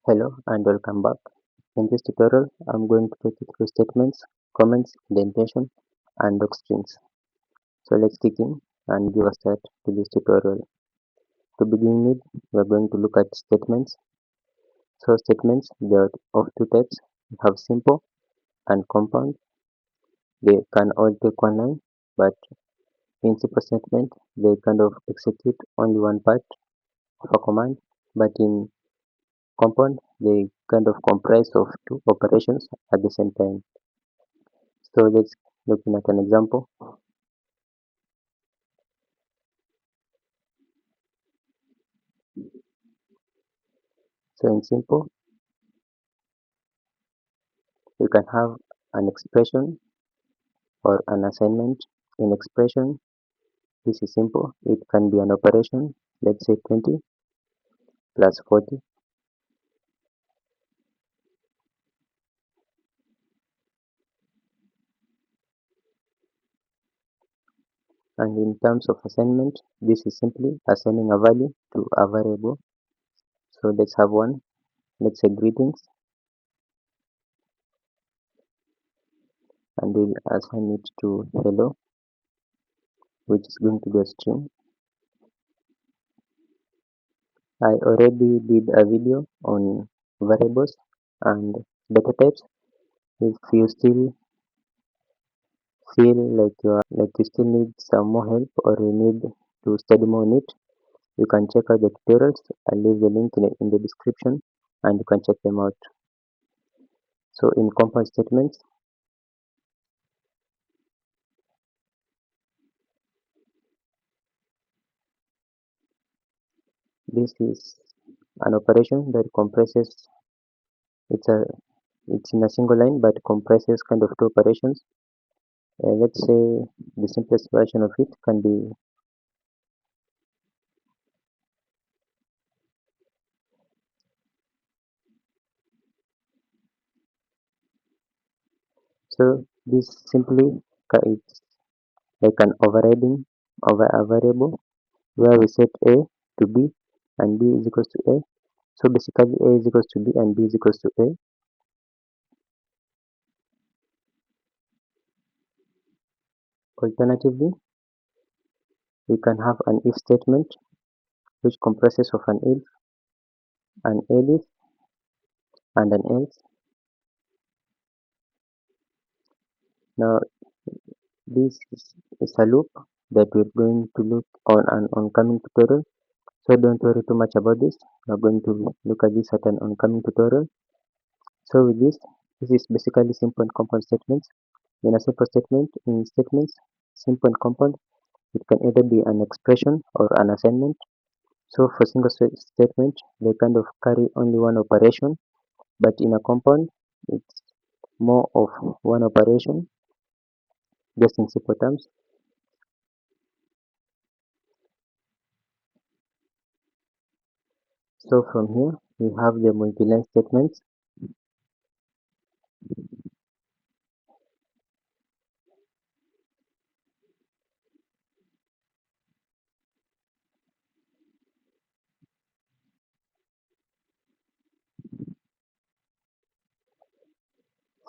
Hello and welcome back. In this tutorial, I'm going to take you through statements, comments, indentation, and docstrings. So let's kick in and give a start to this tutorial. To begin with, we're going to look at statements. So statements, they are of two types. We have simple and compound. They can all take one line, but in simple statement, they kind of execute only one part of a command. But in compound, they kind of comprise of two operations at the same time. So let's looking at an example. So in simple, you can have an expression or an assignment. In expression, this is simple. It can be an operation, let's say 20 plus 40. And in terms of assignment, this is simply assigning a value to a variable. So let's have one. Let's say greetings, and we'll assign it to hello, which is going to be a string. I already did a video on variables and data types. If you still feel like you still need some more help or you need to study more on it, you can check out the tutorials. I'll leave the link in the description and you can check them out. So in compound statements, this is an operation that compresses, it's a it's in a single line but compresses kind of two operations. Let's say the simplest version of it can be, so this simply it's like an overriding of a variable where we set a to b and b is equals to a. So basically a is equals to b and b is equals to a. Alternatively, we can have an if statement which comprises of an if, an elif, and an else. Now this is a loop that we're going to look on an oncoming tutorial. So don't worry too much about this. We're going to look at this at an oncoming tutorial. So with this is basically simple and compound statements. In a simple statement, in statements, simple and compound, it can either be an expression or an assignment. So for single statement, they kind of carry only one operation, but in a compound, it's more of one operation, just in simple terms. So from here, we have the multi-line statements.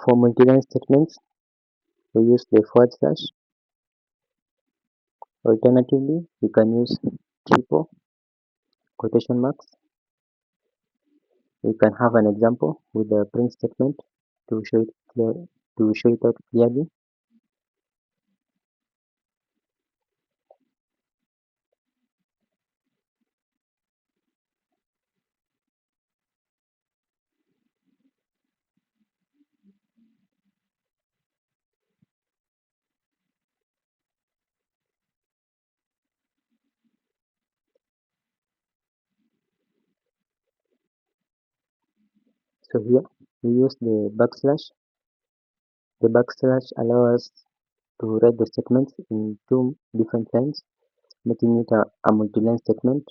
For multi-line statements, we use the forward slash. Alternatively, we can use triple quotation marks. We can have an example with the print statement to show it clear, to show it out clearly. So here we use the backslash. The backslash allows us to write the statements in two different lines, making it a multi-line statement.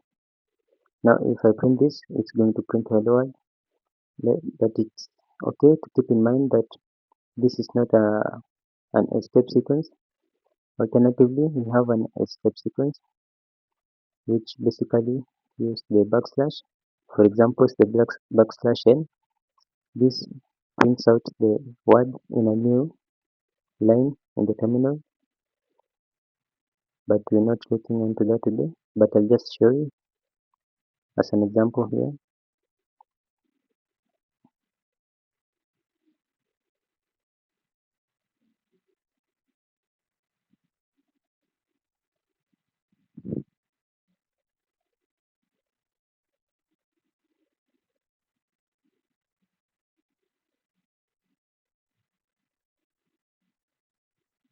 Now if I print this, it's going to print hello world, but it's okay to keep in mind that this is not an escape sequence. Alternatively, we have an escape sequence which basically use the backslash For example, the backslash n. This prints out the word in a new line in the terminal, but we're not looking into that today. But I'll just show you as an example here.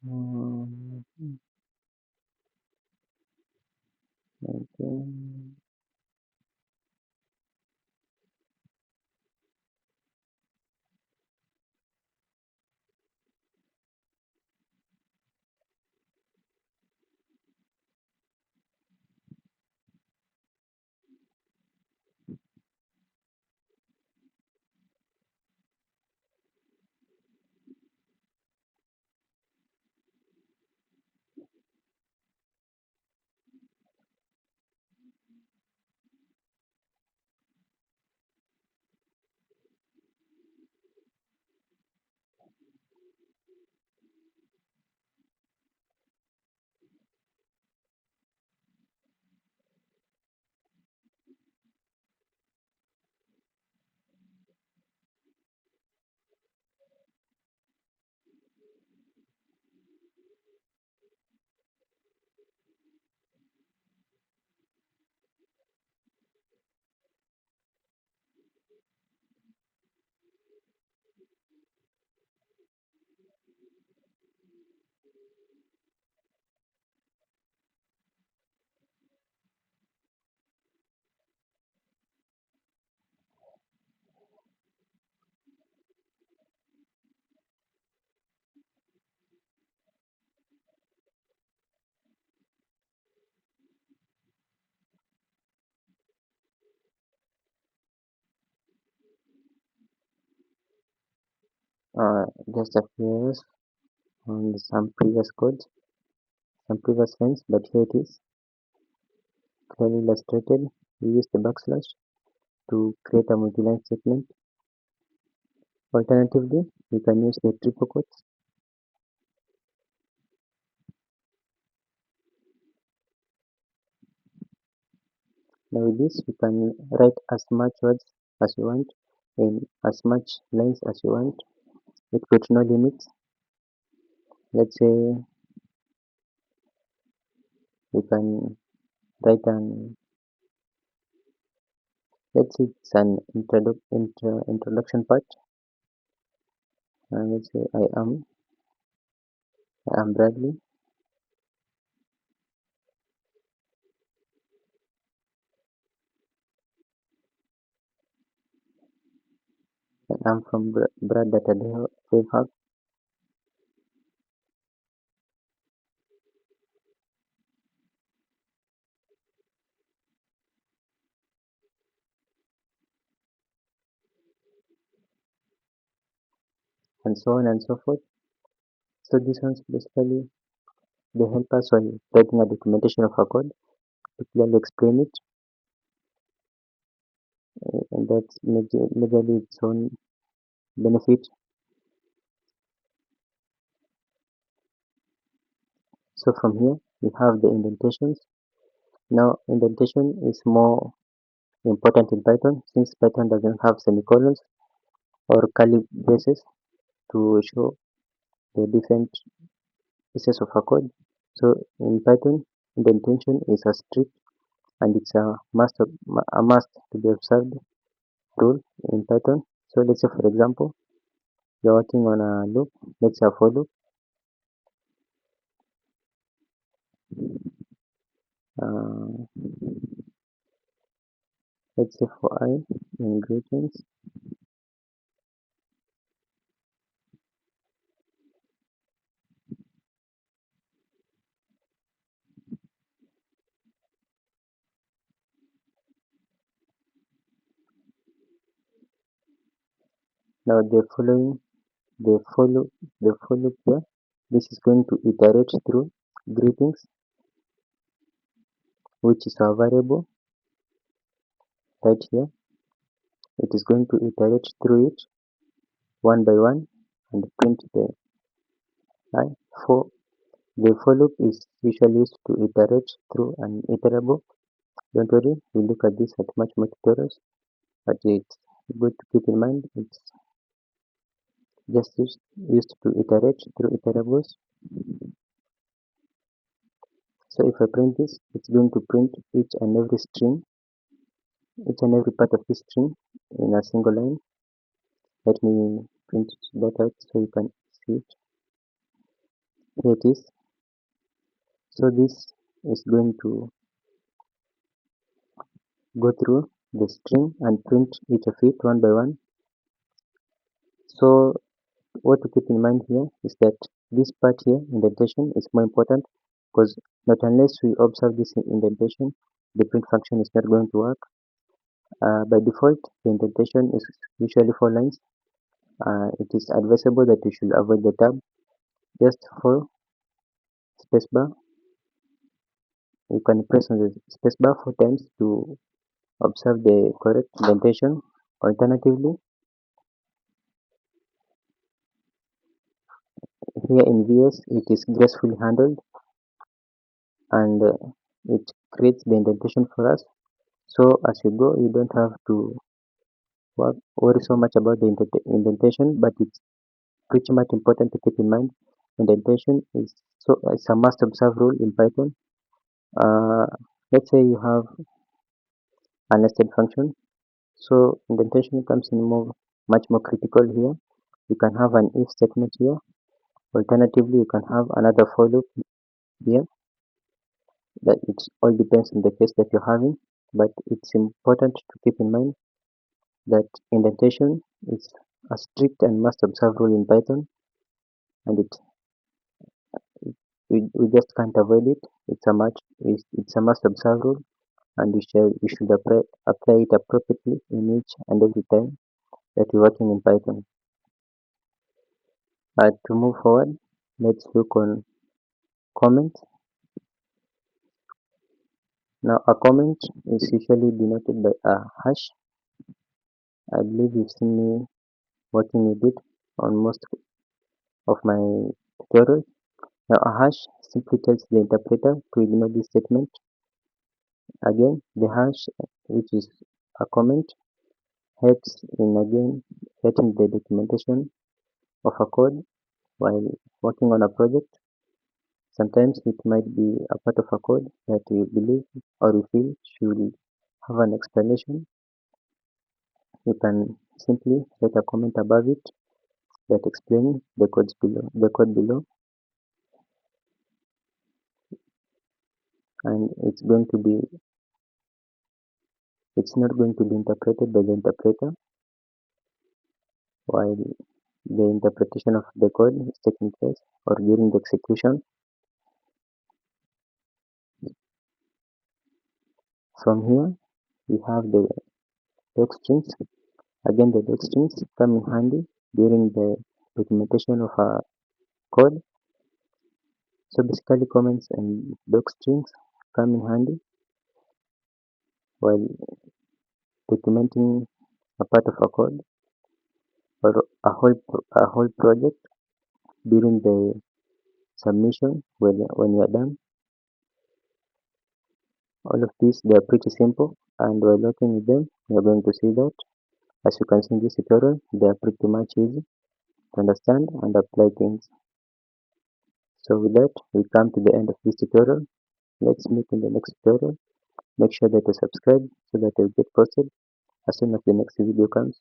Mm, okay. Just a few years on some previous code, some previous lines, but here it is clearly illustrated. We use the backslash to create a multi-line statement. Alternatively, you can use the triple quotes. Now with this, you can write as much words as you want in as much lines as you want. It puts no limits. Let's say you can write an, let's say it's an introduction part. And let's say I am Bradley. And I'm from Brad Data Safe Hub. And so on and so forth. So these ones basically they help us while writing a documentation of a code to clearly explain it, and that's majorly its own benefit. So from here we have the indentations. Now indentation is more important in Python since Python doesn't have semicolons or curly braces to show the different pieces of a code. So in Python, indentation is a strict and it's a must to be observed rule in Python. So let's say for example, you're working on a loop, let's say a for loop. Uh, let's say for I in greetings. Now the follow the for loop here. This is going to iterate through greetings, which is our variable right here. it is going to iterate through it one by one and print the I. For the for loop is usually used to iterate through an iterable. Don't worry, we'll look at this at much more tutorials, but it's good to keep in mind it's just used to iterate through iterables. So if I print this, it's going to print each and every string, each and every part of this string in a single line. Let me print that out so you can see it. Here it is. So this is going to go through the string and print each of it one by one. So what to keep in mind here is that this part here, indentation, is more important because not unless we observe this indentation, the print function is not going to work. By default, the indentation is usually 4 lines. It is advisable that you should avoid the tab. Just for spacebar, you can press on the spacebar 4 times to observe the correct indentation. Alternatively, here in VS, it is gracefully handled and it creates the indentation for us. So as you go, you don't have to worry so much about the indentation, but it's pretty much important to keep in mind. Indentation is it's a must observe rule in Python. Uh, let's say you have a nested function, so indentation comes in much more critical here. You can have an if statement here. Alternatively, you can have another for loop here. That it all depends on the case that you're having, but it's important to keep in mind that indentation is a strict and must observe rule in Python, and we just can't avoid it. It's a must observe rule, and you should apply it appropriately in each and every time that you're working in Python. To move forward, let's look on comments. Now a comment is usually denoted by a hash. I believe you've seen me working with it on most of my tutorials. Now a hash simply tells the interpreter to ignore this statement. Again, the hash, which is a comment, helps in again getting the documentation of a code while working on a project. Sometimes it might be a part of a code that you believe or you feel should have an explanation. You can simply write a comment above it that explains the code below, and it's not going to be interpreted by the interpreter while the interpretation of the code is taking place or during the execution. From here, we have the docstrings. Again, the docstrings come in handy during the documentation of a code. So basically, comments and docstrings come in handy while documenting a part of a code or a whole project during the submission when you are done. All of these, they are pretty simple, and while working with them, you are going to see that as you can see in this tutorial, they are pretty much easy to understand and apply things. So with that, we come to the end of this tutorial. Let's meet in the next tutorial. Make sure that you subscribe so that you get posted as soon as the next video comes,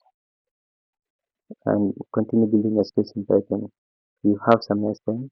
and continue building your skills in Python. You have some nice time.